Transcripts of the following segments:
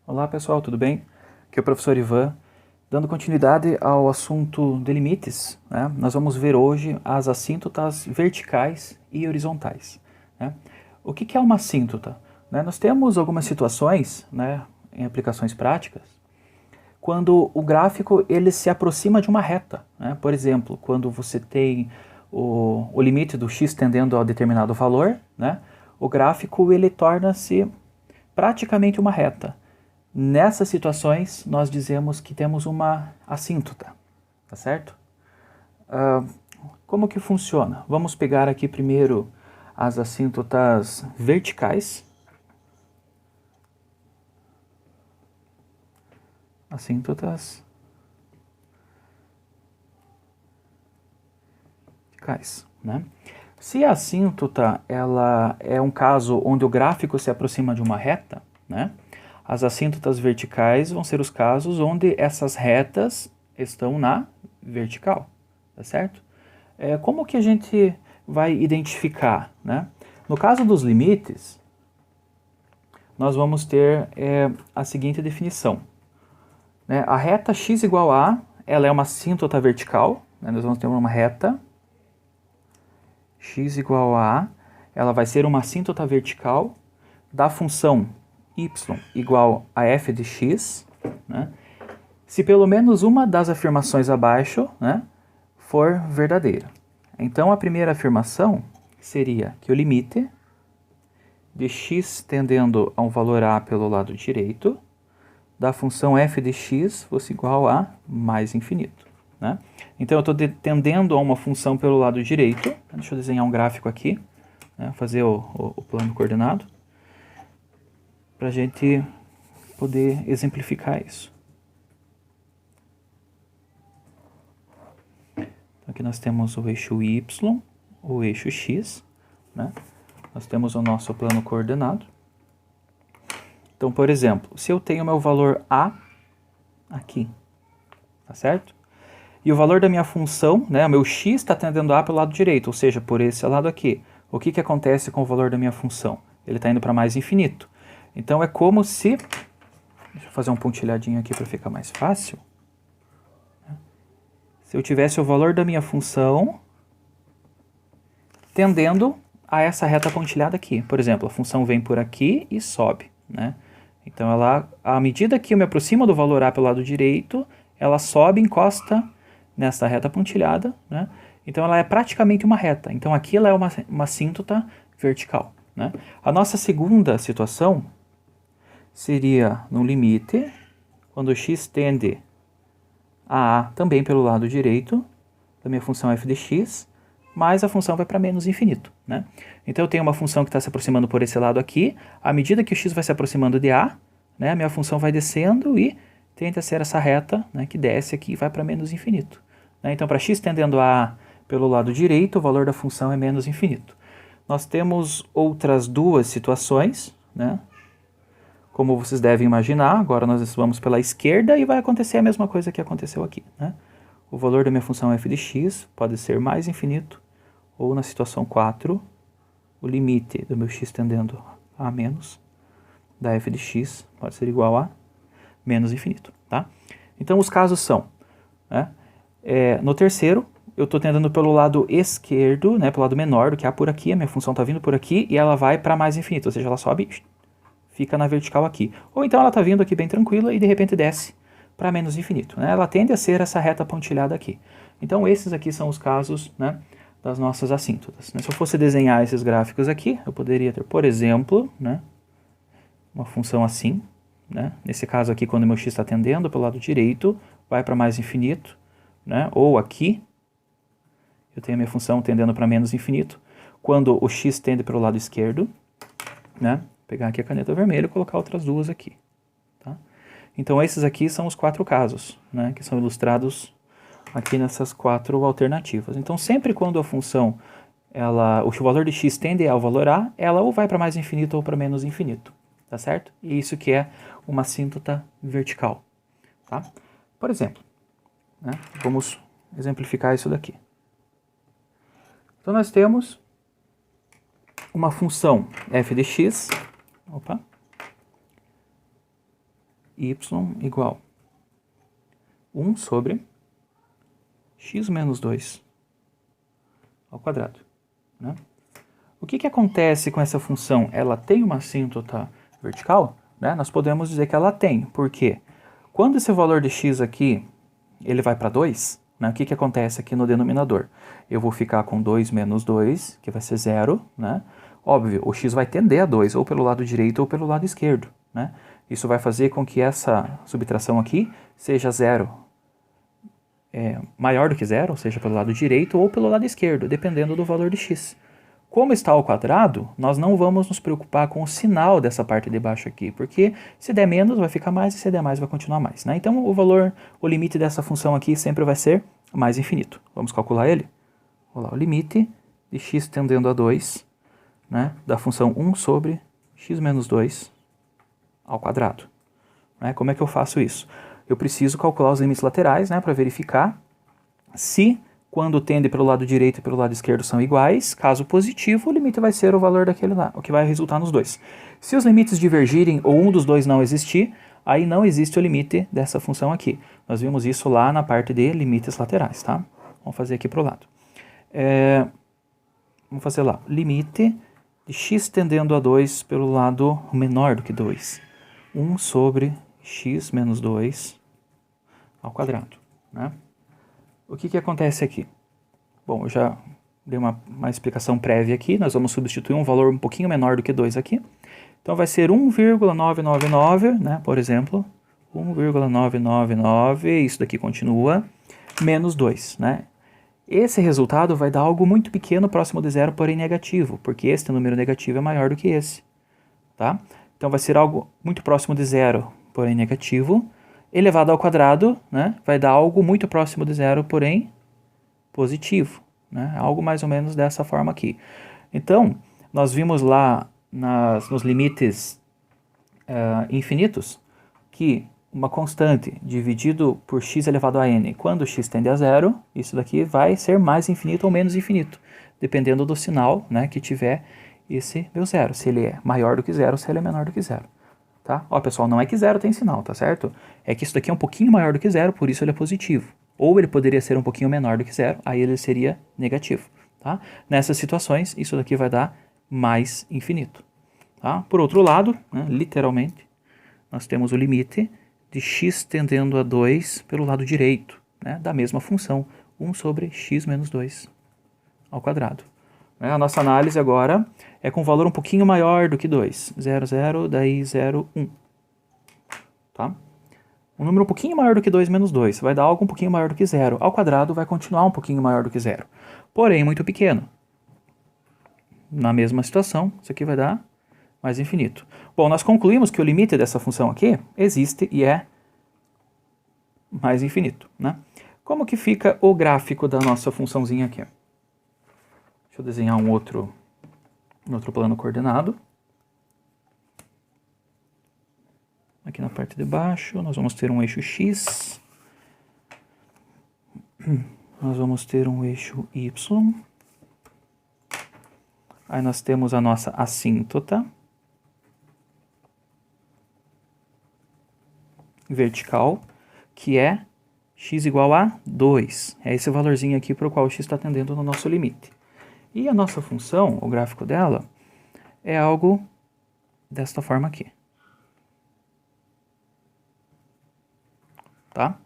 Olá pessoal, tudo bem? Aqui é o professor Ivan. Dando continuidade ao assunto de limites, né? Nós vamos ver hoje as assíntotas verticais e horizontais, né? O que é uma assíntota? Né? Nós temos algumas situações, né, em aplicações práticas, quando o gráfico ele se aproxima de uma reta, né? Por exemplo, quando você tem o limite do x tendendo a determinado valor, né? O gráfico ele torna-se praticamente uma reta. Nessas situações, nós dizemos que temos uma assíntota, tá certo? Como que funciona? Vamos pegar aqui primeiro as assíntotas verticais. Assíntotas verticais, né? Se a assíntota ela é um caso onde o gráfico se aproxima de uma reta, né? As assíntotas verticais vão ser os casos onde essas retas estão na vertical, tá certo? Como que a gente vai identificar, né? No caso dos limites, nós vamos ter a seguinte definição, né? A reta x igual a, ela é uma assíntota vertical, né? Nós vamos ter uma reta x igual a, ela vai ser uma assíntota vertical da função y igual a f de x, né? Se pelo menos uma das afirmações abaixo, né, for verdadeira. Então a primeira afirmação seria que o limite de x tendendo a um valor a pelo lado direito da função f de x fosse igual a mais infinito, né? Então eu estou tendendo a uma função pelo lado direito. Deixa eu desenhar um gráfico aqui, né, fazer o plano coordenado, para a gente poder exemplificar isso. Então aqui nós temos o eixo y, o eixo x, né? Nós temos o nosso plano coordenado. Então, por exemplo, se eu tenho meu valor a aqui, tá certo? E o valor da minha função, né, o meu x está tendendo a pelo lado direito, ou seja, por esse lado aqui. O que acontece com o valor da minha função? Ele está indo para mais infinito. Então é como se... Deixa eu fazer um pontilhadinho aqui para ficar mais fácil. Se eu tivesse o valor da minha função tendendo a essa reta pontilhada aqui. Por exemplo, a função vem por aqui e sobe, né? Então, ela, à medida que eu me aproximo do valor a pelo lado direito, ela sobe e encosta nessa reta pontilhada, né? Então, ela é praticamente uma reta. Então, aqui ela é uma assíntota vertical, né? A nossa segunda situação seria no limite, quando x tende a também pelo lado direito da minha função f de x, mas a função vai para menos infinito, né? Então eu tenho uma função que está se aproximando por esse lado aqui. À medida que o x vai se aproximando de a, né, a minha função vai descendo e tende a ser essa reta, né, que desce aqui e vai para menos infinito, né? Então para x tendendo a pelo lado direito, o valor da função é menos infinito. Nós temos outras duas situações, né? Como vocês devem imaginar, agora nós vamos pela esquerda e vai acontecer a mesma coisa que aconteceu aqui, né? O valor da minha função f de x pode ser mais infinito, ou na situação 4, o limite do meu x tendendo a menos da f de x pode ser igual a menos infinito, tá? Então os casos são, né, no terceiro, eu estou tendendo pelo lado esquerdo, né, pelo lado menor do que a por aqui, a minha função está vindo por aqui e ela vai para mais infinito, ou seja, ela sobe, fica na vertical aqui. Ou então ela está vindo aqui bem tranquila e de repente desce para menos infinito, né? Ela tende a ser essa reta pontilhada aqui. Então esses aqui são os casos, né, das nossas assíntotas, né? Se eu fosse desenhar esses gráficos aqui, eu poderia ter, por exemplo, né, uma função assim, né? Nesse caso aqui, quando meu x está tendendo pelo lado direito, vai para mais infinito, né? Ou aqui, eu tenho a minha função tendendo para menos infinito, quando o x tende para o lado esquerdo, né? Vou pegar aqui a caneta vermelha e colocar outras duas aqui, tá? Então esses aqui são os quatro casos, né, que são ilustrados aqui nessas quatro alternativas. Então sempre quando a função, o valor de x tende ao valor a, ela ou vai para mais infinito ou para menos infinito, tá certo? E isso que é uma assíntota vertical, tá? Por exemplo, né, vamos exemplificar isso daqui. Então nós temos uma função f de x, y igual 1 sobre x menos 2 ao quadrado, né? O que acontece com essa função? Ela tem uma assíntota vertical? Né? Nós podemos dizer que ela tem, porque quando esse valor de x aqui ele vai para 2, né? O que acontece aqui no denominador? Eu vou ficar com 2 menos 2, que vai ser 0, né? Óbvio, o x vai tender a 2, ou pelo lado direito ou pelo lado esquerdo, né? Isso vai fazer com que essa subtração aqui seja 0, maior do que 0, ou seja, pelo lado direito ou pelo lado esquerdo, dependendo do valor de x. Como está ao quadrado, nós não vamos nos preocupar com o sinal dessa parte de baixo aqui, porque se der menos vai ficar mais e se der mais vai continuar mais, né? Então o limite dessa função aqui sempre vai ser mais infinito. Vamos calcular ele? Olha lá, o limite de x tendendo a 2, né, da função 1 sobre x menos 2 ao quadrado. Né? Como é que eu faço isso? Eu preciso calcular os limites laterais, né, para verificar se quando tende pelo lado direito e pelo lado esquerdo são iguais. Caso positivo, o limite vai ser o valor daquele lá, o que vai resultar nos dois. Se os limites divergirem ou um dos dois não existir, aí não existe o limite dessa função aqui. Nós vimos isso lá na parte de limites laterais, tá? Vamos fazer aqui para o lado. Vamos fazer lá, limite de x tendendo a 2 pelo lado menor do que 2. 1 sobre x menos 2 ao quadrado, né? O que acontece aqui? Bom, eu já dei uma explicação prévia aqui. Nós vamos substituir um valor um pouquinho menor do que 2 aqui. Então vai ser 1,999, né, por exemplo. 1,999, isso daqui continua, menos 2, né? Esse resultado vai dar algo muito pequeno próximo de zero, porém negativo, porque este número negativo é maior do que esse, tá? Então vai ser algo muito próximo de zero, porém negativo, elevado ao quadrado, né, vai dar algo muito próximo de zero, porém positivo, né, algo mais ou menos dessa forma aqui. Então, nós vimos lá nos limites infinitos que uma constante dividido por x elevado a n, quando x tende a zero, isso daqui vai ser mais infinito ou menos infinito, dependendo do sinal, né, que tiver esse meu zero, se ele é maior do que zero, se ele é menor do que zero. Tá? Ó, pessoal, não é que zero tem sinal, tá certo? É que isso daqui é um pouquinho maior do que zero, por isso ele é positivo. Ou ele poderia ser um pouquinho menor do que zero, aí ele seria negativo. Tá? Nessas situações, isso daqui vai dar mais infinito. Tá? Por outro lado, né, literalmente, nós temos o limite de x tendendo a 2 pelo lado direito, né, da mesma função, 1 sobre x menos 2 ao quadrado. A nossa análise agora é com um valor um pouquinho maior do que 2. 0, 0, daí 0, 1. Tá? Um número um pouquinho maior do que 2 menos 2 vai dar algo um pouquinho maior do que 0. Ao quadrado vai continuar um pouquinho maior do que 0. Porém, muito pequeno. Na mesma situação, isso aqui vai dar mais infinito. Bom, nós concluímos que o limite dessa função aqui existe e é mais infinito, né? Como que fica o gráfico da nossa funçãozinha aqui? Deixa eu desenhar um outro plano coordenado. Aqui na parte de baixo, nós vamos ter um eixo x. Nós vamos ter um eixo y. Aí nós temos a nossa assíntota vertical, que é x igual a 2. É esse valorzinho aqui para o qual o x está tendendo no nosso limite. E a nossa função, o gráfico dela, é algo desta forma aqui. Tá?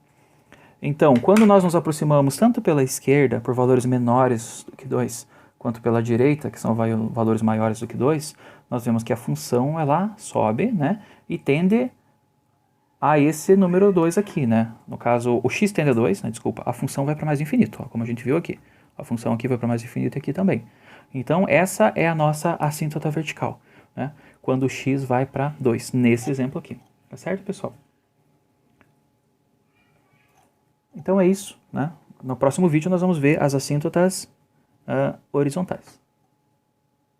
Então, quando nós nos aproximamos tanto pela esquerda, por valores menores do que 2, quanto pela direita, que são valores maiores do que 2, nós vemos que a função ela sobe, né, e tende a esse número 2 aqui, né? No caso, o x tende a 2, né, desculpa, a função vai para mais infinito, ó, como a gente viu aqui. A função aqui vai para mais infinito e aqui também. Então, essa é a nossa assíntota vertical, né? Quando o x vai para 2, nesse exemplo aqui. Tá certo, pessoal? Então é isso, né? No próximo vídeo nós vamos ver as assíntotas horizontais.